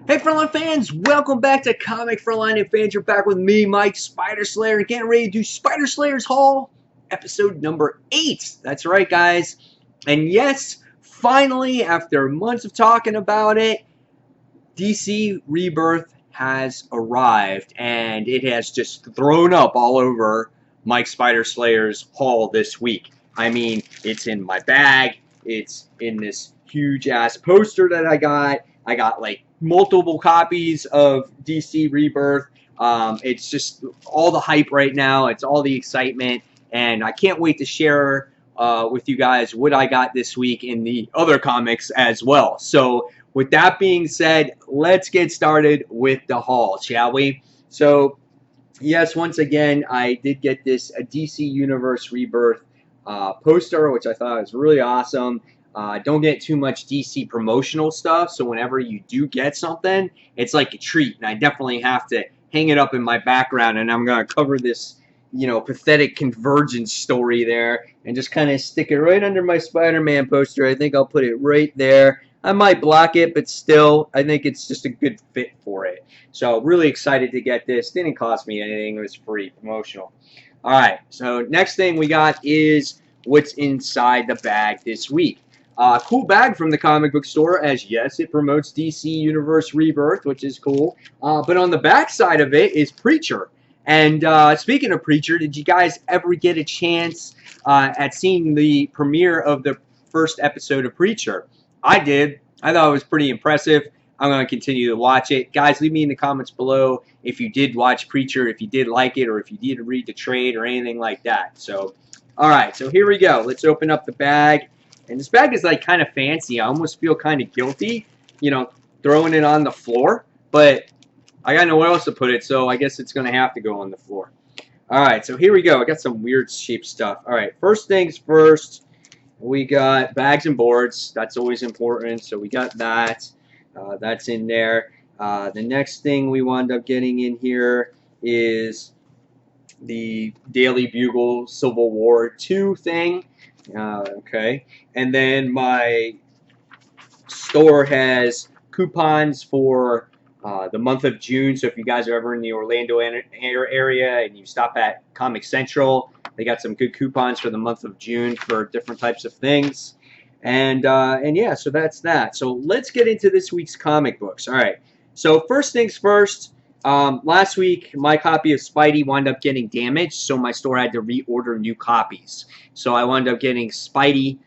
Hey Frontline fans, welcome back to Comic Frontline and fans. You're back with me, Mike Spider Slayer, and getting ready to do Spider Slayer's Haul, episode number 8. That's right, guys. And yes, finally, after months of talking about it, DC Rebirth has arrived, and it has just thrown up all over Mike Spider Slayer's haul this week. I mean, it's in my bag. It's in this huge ass poster that I got. I got like multiple copies of DC Rebirth. It's just all the hype right now. It's all the excitement, and I can't wait to share with you guys what I got this week in the other comics as well. So with that being said, let's get started with the haul, shall we? So yes, once again, I did get this DC Universe Rebirth poster, which I thought was really awesome. Don't get too much DC promotional stuff, so whenever you do get something, it's like a treat, and I definitely have to hang it up in my background, and I'm going to cover this, pathetic convergence story there, and just kind of stick it right under my Spider-Man poster. I think I'll put it right there. I might block it, but still, I think it's just a good fit for it. So, really excited to get this. Didn't cost me anything. It was free, promotional. All right, so next thing we got is what's inside the bag this week. Cool bag from the comic book store, as yes, it promotes DC Universe Rebirth, which is cool. But on the back side of it is Preacher. And speaking of Preacher, did you guys ever get a chance at seeing the premiere of the first episode of Preacher? I did. I thought it was pretty impressive. I'm going to continue to watch it. Guys, leave me in the comments below if you did watch Preacher, if you did like it, or if you did read the trade or anything like that. So, all right, so here we go. Let's open up the bag. And this bag is like kind of fancy. I almost feel kind of guilty, throwing it on the floor. But I got nowhere else to put it, so I guess it's going to have to go on the floor. All right, so here we go. I got some weird shape stuff. All right, first things first, we got bags and boards. That's always important, so we got that. That's in there. The next thing we wound up getting in here is the Daily Bugle Civil War 2 thing. Okay, and then my store has coupons for the month of June. So if you guys are ever in the Orlando area and you stop at Comic Central, they got some good coupons for the month of June for different types of things. And yeah, so that's that. So let's get into this week's comic books. All right. So first things first. Last week, my copy of Spidey wound up getting damaged, so my store had to reorder new copies. So I wound up getting Spidey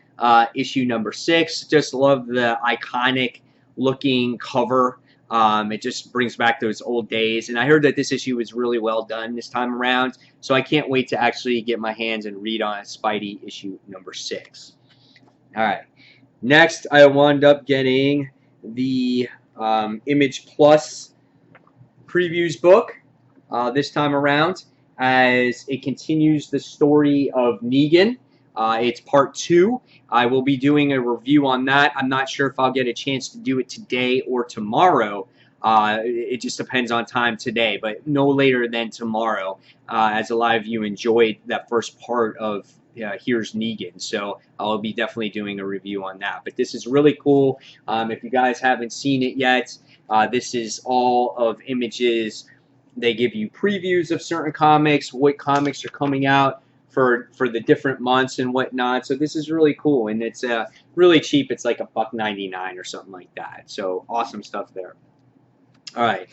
issue number 6. Just love the iconic looking cover. It just brings back those old days. And I heard that this issue was really well done this time around, so I can't wait to actually get my hands and read on Spidey issue number 6. All right. Next, I wound up getting the Image Plus previews book this time around, as it continues the story of Negan. It's part 2. I will be doing a review on that. I'm not sure if I'll get a chance to do it today or tomorrow. It just depends on time today, but no later than tomorrow, as a lot of you enjoyed that first part of Here's Negan. So I'll be definitely doing a review on that. But this is really cool. If you guys haven't seen it yet, this is all of Image's. They give you previews of certain comics, what comics are coming out for the different months and whatnot. So this is really cool, and it's really cheap. It's like $1.99 or something like that. So awesome stuff there. All right,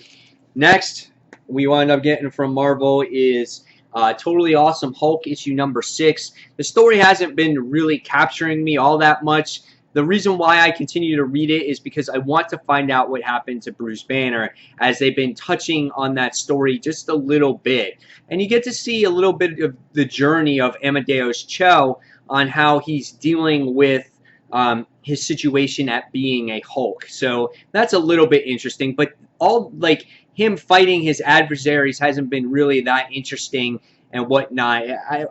next we wound up getting from Marvel is Totally Awesome Hulk issue number 6. The story hasn't been really capturing me all that much. The reason why I continue to read it is because I want to find out what happened to Bruce Banner, as they've been touching on that story just a little bit. And you get to see a little bit of the journey of Amadeus Cho on how he's dealing with his situation at being a Hulk. So that's a little bit interesting, but all like him fighting his adversaries hasn't been really that interesting and whatnot.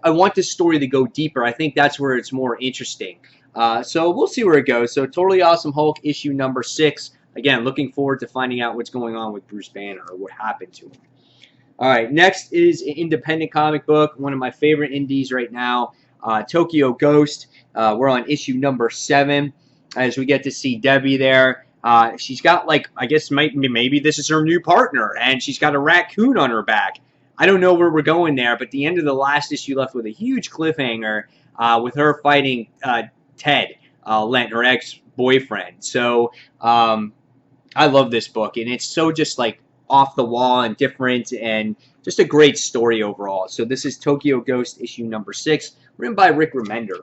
I want this story to go deeper. I think that's where it's more interesting. So we'll see where it goes. So Totally Awesome Hulk issue number 6. Again, looking forward to finding out what's going on with Bruce Banner or what happened to him. All right, next is an independent comic book, one of my favorite indies right now, Tokyo Ghost. We're on issue number 7, as we get to see Debbie there. She's got, like, I guess maybe this is her new partner, and she's got a raccoon on her back. I don't know where we're going there, but the end of the last issue left with a huge cliffhanger with her fighting Ted, Lent, her ex-boyfriend. So I love this book, and it's so just like off the wall and different, and just a great story overall. So this is Tokyo Ghost issue number 6, written by Rick Remender.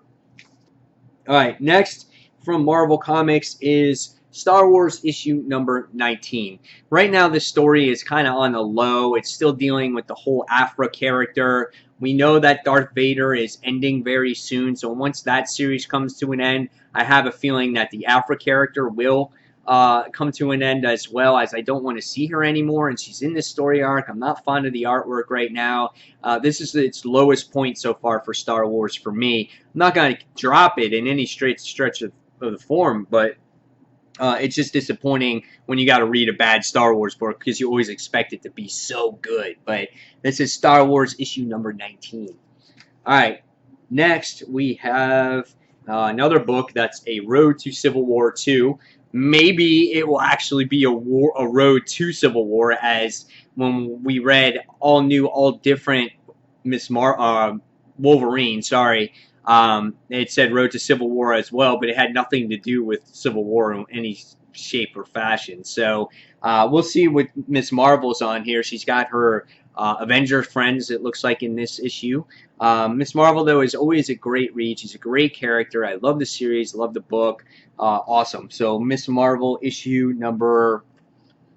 All right, next from Marvel Comics is Star Wars issue number 19. Right now, this story is kind of on the low. It's still dealing with the whole Afra character. We know that Darth Vader is ending very soon, so once that series comes to an end, I have a feeling that the Afra character will come to an end as well, as I don't want to see her anymore, and she's in this story arc. I'm not fond of the artwork right now. This is its lowest point so far for Star Wars for me. I'm not going to drop it in any straight stretch of the form, but it's just disappointing when you got to read a bad Star Wars book because you always expect it to be so good. But this is Star Wars issue number 19. All right, next we have another book that's a Road to Civil War 2. Maybe it will actually be a road to Civil War, as when we read all new, all different Wolverine, sorry, it said Road to Civil War as well, but it had nothing to do with Civil War in any shape or fashion. So we'll see what Miss Marvel's on here. She's got her Avenger friends, it looks like, in this issue. Miss Marvel, though, is always a great read. She's a great character. I love the series, love the book. Awesome. So Miss Marvel issue number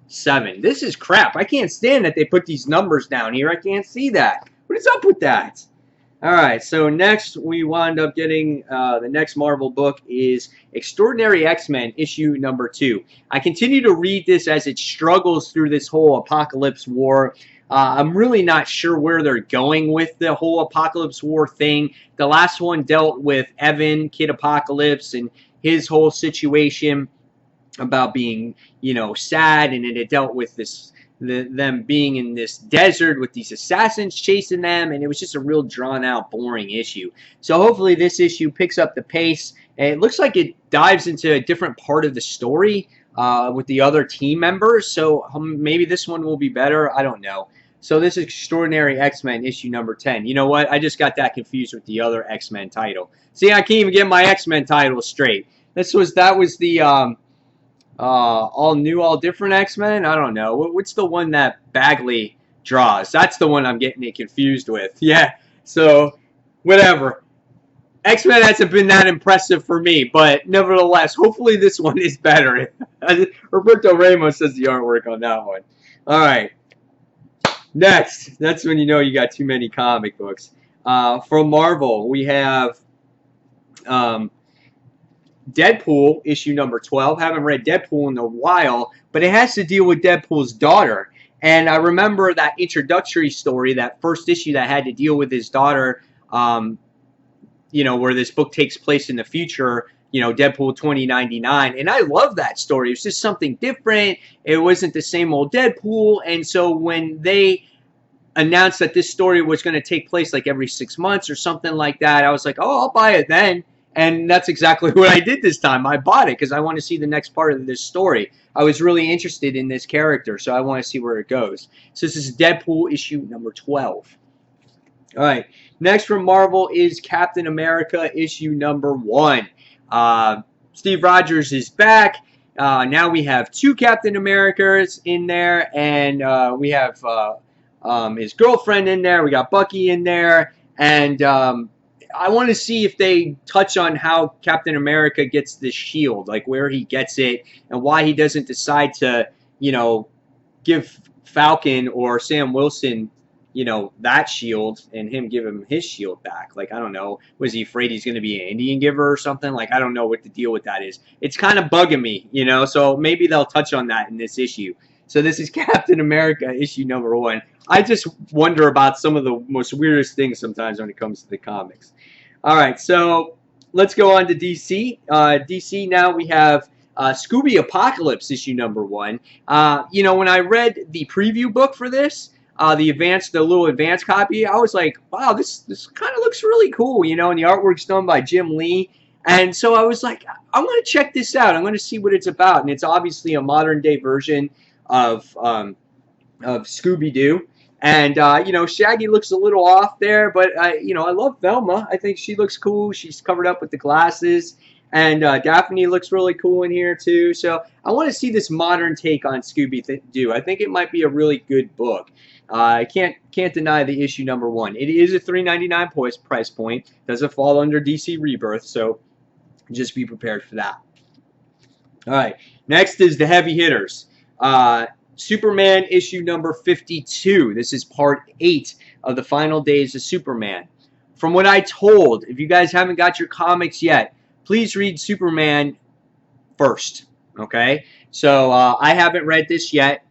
7. This is crap. I can't stand that they put these numbers down here. I can't see that. What is up with that? All right, so next we wound up getting the next Marvel book is Extraordinary X-Men issue number 2. I continue to read this as it struggles through this whole Apocalypse War. I'm really not sure where they're going with the whole Apocalypse War thing. The last one dealt with Evan, Kid Apocalypse, and his whole situation about being, you know, sad, and it dealt with this them being in this desert with these assassins chasing them, and it was just a real drawn-out, boring issue. So hopefully this issue picks up the pace, and it looks like it dives into a different part of the story with the other team members, so maybe this one will be better. I don't know. So this is Extraordinary X-Men issue number 10. You know what? I just got that confused with the other X-Men title. See, I can't even get my X-Men title straight. That was the all new, all different X-Men? I don't know. What's the one that Bagley draws? That's the one I'm getting it confused with. Yeah, so whatever. X-Men hasn't been that impressive for me, but nevertheless, hopefully this one is better. Roberto Ramos does the artwork on that one. All right. Next, that's when you know you got too many comic books. From Marvel, we have Deadpool, issue number 12. Haven't read Deadpool in a while, but it has to deal with Deadpool's daughter. And I remember that introductory story, that first issue that had to deal with his daughter, you know, where this book takes place in the future, you know, Deadpool 2099. And I love that story. It was just something different. It wasn't the same old Deadpool. And so when they announced that this story was going to take place like every 6 months or something like that, I was like, oh, I'll buy it then. And that's exactly what I did this time. I bought it because I want to see the next part of this story. I was really interested in this character, so I want to see where it goes. So this is Deadpool issue number 12. All right. Next from Marvel is Captain America issue number 1. Steve Rogers is back. Now we have 2 Captain Americas in there, and we have his girlfriend in there. We got Bucky in there, and I want to see if they touch on how Captain America gets this shield, like where he gets it, and why he doesn't decide to, you know, give Falcon or Sam Wilson, you know, that shield, and him give him his shield back. Like, I don't know. Was he afraid he's going to be an Indian giver or something? Like, I don't know what the deal with that is. It's kind of bugging me, you know, so maybe they'll touch on that in this issue. So this is Captain America issue number 1. I just wonder about some of the most weirdest things sometimes when it comes to the comics. All right, so let's go on to DC. DC now we have Scooby Apocalypse issue number 1. You know, when I read the preview book for this, the little advanced copy, I was like, wow, this kind of looks really cool, you know, and the artwork's done by Jim Lee. And so I was like, I'm going to check this out. I'm going to see what it's about. And it's obviously a modern day version of Scooby-Doo. And, you know, Shaggy looks a little off there, but, you know, I love Velma. I think she looks cool. She's covered up with the glasses. And Daphne looks really cool in here, too. So I want to see this modern take on Scooby-Doo. I think it might be a really good book. I can't deny the issue #1. It is a $3.99 price point. Doesn't fall under DC Rebirth, so just be prepared for that. All right, next is the heavy hitters. Superman issue #52. This is part 8 of the final days of Superman. From what I told, if you guys haven't got your comics yet, please read Superman first. Okay? So I haven't read this yet,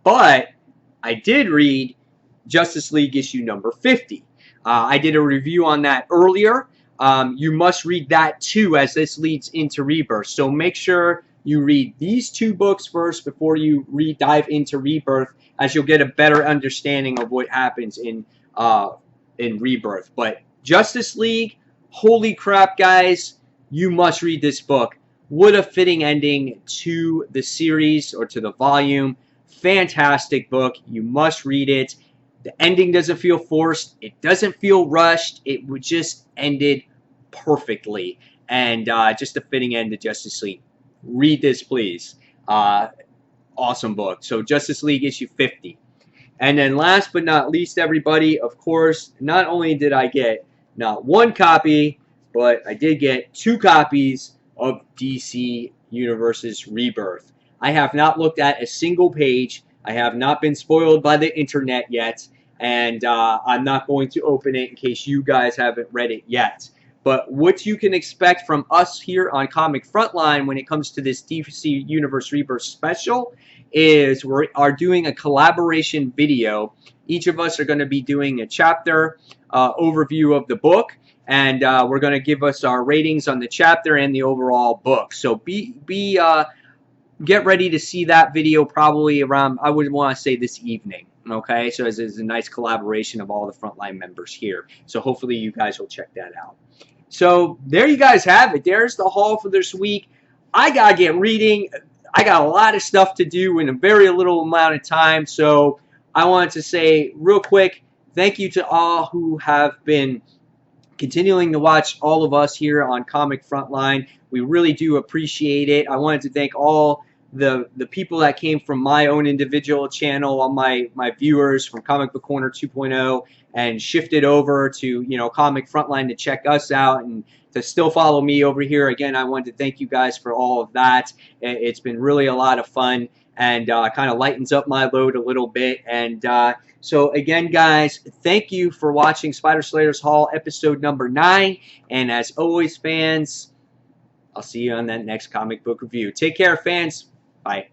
but I did read Justice League issue #50. I did a review on that earlier. You must read that too, as this leads into Rebirth. So make sure you read these 2 books first before you dive into Rebirth, as you'll get a better understanding of what happens in Rebirth. But Justice League, holy crap, guys, you must read this book. What a fitting ending to the series or to the volume. Fantastic book. You must read it. The ending doesn't feel forced. It doesn't feel rushed. It just ended perfectly. And just a fitting end to Justice League. Read this, please. Awesome book. So Justice League issue 50. And then last but not least, everybody, of course, not only did I get not 1 copy, but I did get 2 copies of DC Universe's Rebirth. I have not looked at a single page. I have not been spoiled by the internet yet. And I'm not going to open it in case you guys haven't read it yet. But what you can expect from us here on Comic Frontline when it comes to this DC Universe Rebirth special is we are doing a collaboration video. Each of us are going to be doing a chapter overview of the book, and we're going to give us our ratings on the chapter and the overall book. So get ready to see that video probably around, I would want to say, this evening. Okay, so it's a nice collaboration of all the Frontline members here. So hopefully you guys will check that out. So there you guys have it. There's the haul for this week. I got to get reading. I got a lot of stuff to do in a very little amount of time. So I wanted to say real quick, thank you to all who have been continuing to watch all of us here on Comic Frontline. We really do appreciate it. I wanted to thank all the people that came from my own individual channel, all my viewers from Comic Book Corner 2.0, and shifted over to, you know, Comic Frontline to check us out and to still follow me over here. Again, I wanted to thank you guys for all of that. It's been really a lot of fun, and kind of lightens up my load a little bit. And so again, guys, thank you for watching Spider Slayer's Haul episode #9. And as always, fans, I'll see you on that next comic book review. Take care, fans. Bye.